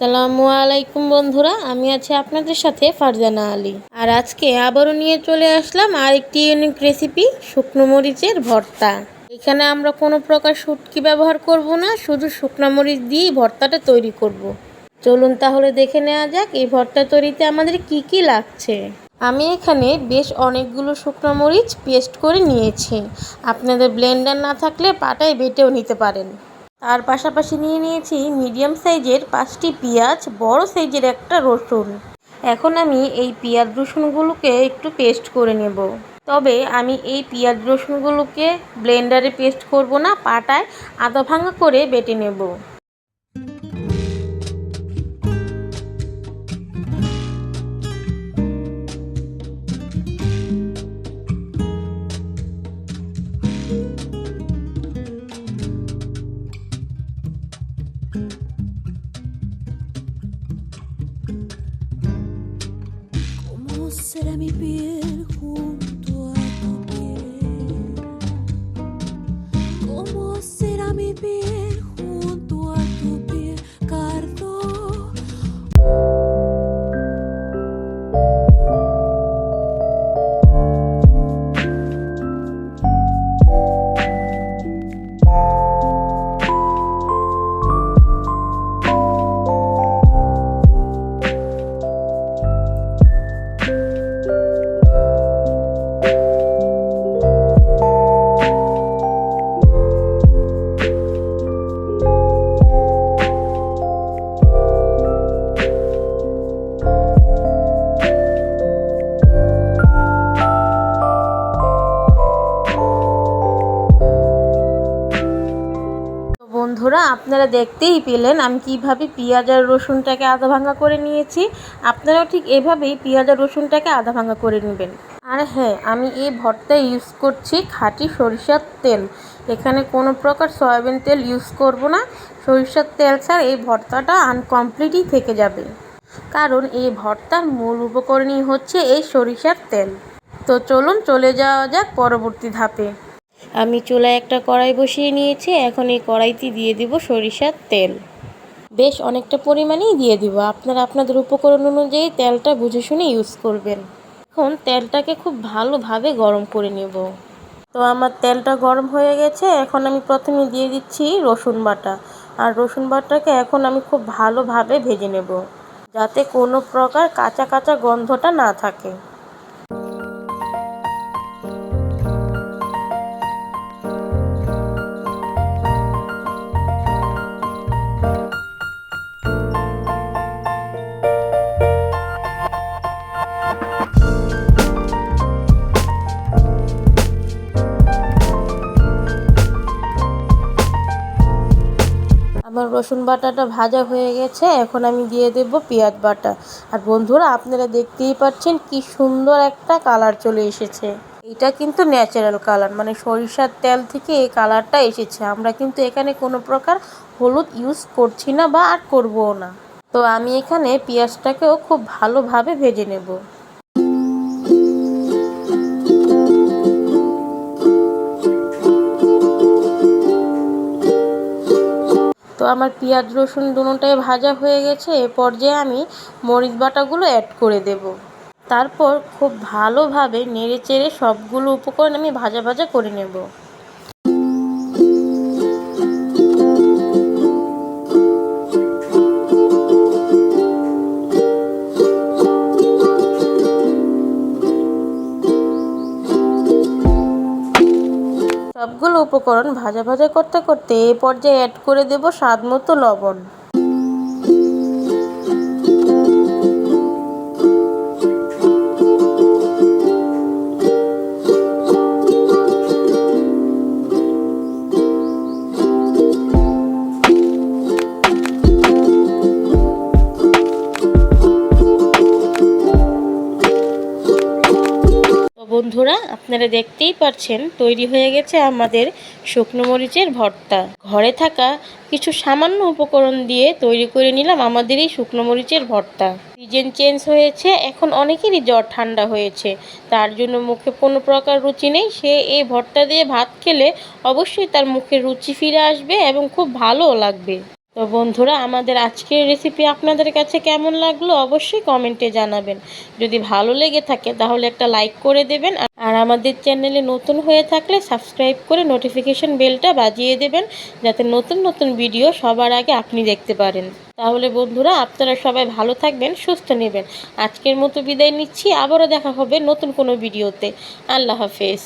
আসসালামু আলাইকুম বন্ধুরা, আমি আছি আপনাদের সাথে ফারজানা আলী। আর আজকে আবারও নিয়ে চলে আসলাম আরেকটি ইউনিক রেসিপি, শুকনো মরিচের ভর্তা। এখানে আমরা কোনো প্রকার শুটকি ব্যবহার করব না, শুধু শুকনো মরিচ দিয়েই ভর্তাটা তৈরি করব। চলুন তাহলে দেখে নেওয়া যাক এই ভর্তা তৈরিতে আমাদের কি কি লাগছে। আমি এখানে বেশ অনেকগুলো শুকনো মরিচ পেস্ট করে নিয়েছি। আপনাদের ব্লেন্ডার না থাকলে পাটায় বেটেও নিতে পারেন। তার পাশাপাশি নিয়ে নিয়েছি মিডিয়াম সাইজের 5টি পেঁয়াজ, বড় সাইজের একটা রসুন। এখন আমি এই পেঁয়াজ রসুনগুলোকে একটু পেস্ট করে নেব। তবে আমি এই পেঁয়াজ রসুনগুলোকে ব্লেন্ডারে পেস্ট করব না, পাটায় আধা ভাঙা করে বেটে নেব। Será mi piel junto a tu piel? ¿Cómo será mi piel junto a tu piel, Cardo? বন্ধুরা, আপনারা দেখতেই পেলেন আমি কিভাবে পেঁয়াজ আর রসুনটাকে আধা ভাঙা করে নিয়েছি। আপনারাও ঠিক এভাবেই পেঁয়াজ আর রসুনটাকে আধা ভাঙা করে নেবেন। আর হ্যাঁ, আমি এই ভর্তায় ইউজ করছি খাঁটি সরিষার তেল। এখানে কোনো প্রকার সয়াবিন তেল ইউজ করব না। সরিষার তেল ছাড়া এই ভর্তাটা আনকমপ্লিটই থেকে যাবে, কারণ এই ভর্তার মূল উপকরণই হচ্ছে এই সরিষার তেল। তো চলুন চলে যাওয়া যাক পরবর্তী ধাপে। আমি চুলায় একটা কড়াই বসিয়ে নিয়েছি। এখন এই কড়াইতে দিয়ে দিব সরিষার তেল। বেশ অনেকটা পরিমাণেই দিয়ে দিব। আপনারা আপনাদের উপকরণ অনুযায়ী তেলটা বুঝে শুনে ইউজ করবেন। এখন তেলটাকে খুব ভালোভাবে গরম করে নেব। তো আমার তেলটা গরম হয়ে গেছে। এখন আমি প্রথমে দিয়ে দিচ্ছি রসুন বাটা। আর রসুন বাটাকে এখন আমি খুব ভালোভাবে ভেজে নেব, যাতে কোনো প্রকার কাঁচা কাঁচা গন্ধটা না থাকে। আমার রসুন বাটাটা ভাজা হয়ে গেছে। এখন আমি দিয়ে দেব পেঁয়াজ বাটা। আর বন্ধুরা, আপনারা দেখতেই পাচ্ছেন কি সুন্দর একটা কালার চলে এসেছে। এটা কিন্তু ন্যাচারাল কালার, মানে সরিষার তেল থেকে এই কালারটা এসেছে। আমরা কিন্তু এখানে কোনো প্রকার হলুদ ইউজ করছি না বা আর করবও না। তো আমি এখানে পেঁয়াজটাকেও খুব ভালোভাবে ভেজে নেব। তো আমার পেঁয়াজ রসুন দুটোটাই ভাজা হয়ে গেছে। এ পর্যায়ে আমি মরিচ বাটাগুলো অ্যাড করে দেব। তারপর খুব ভালোভাবে নেড়ে চেড়ে সবগুলো উপকরণ আমি ভাজা ভাজা করে নেব। সবগুলো উপকরণ ভাজা ভাজা করতে করতে এ পর্যায়ে অ্যাড করে দেব স্বাদ মতো লবণ। বন্ধুরা, আপনারা দেখতেই পাচ্ছেন তৈরি হয়ে গেছে আমাদের শুকনো মরিচের ভর্তা। ঘরে থাকা কিছু সামান্য উপকরণ দিয়ে তৈরি করে নিলাম আমাদের এই শুকনো মরিচের ভর্তা। সিজন চেঞ্জ হয়েছে, এখন অনেকেরই জ্বর ঠান্ডা হয়েছে, তার জন্য মুখে কোনো প্রকার রুচি নেই। সে এই ভর্তা দিয়ে ভাত খেলে অবশ্যই তার মুখে রুচি ফিরে আসবে এবং খুব ভালোও লাগবে। তো তো বন্ধুরা, আমাদের আজকের রেসিপি আপনাদের কাছে কেমন লাগলো অবশ্যই কমেন্টে জানাবেন। যদি ভালো লেগে থাকে তাহলে একটা লাইক করে দেবেন, আর আমাদের চ্যানেলে নতুন হয়ে থাকলে সাবস্ক্রাইব করে নোটিফিকেশন বেলটা বাজিয়ে দেবেন, যাতে নতুন নতুন ভিডিও সবার আগে আপনি দেখতে পারেন। তাহলে বন্ধুরা, আপনারা সবাই ভালো থাকবেন, সুস্থ নেবেন। আজকের মতো বিদায় নিচ্ছি, আবারও দেখা হবে নতুন কোনো ভিডিওতে। আল্লাহ হাফেজ।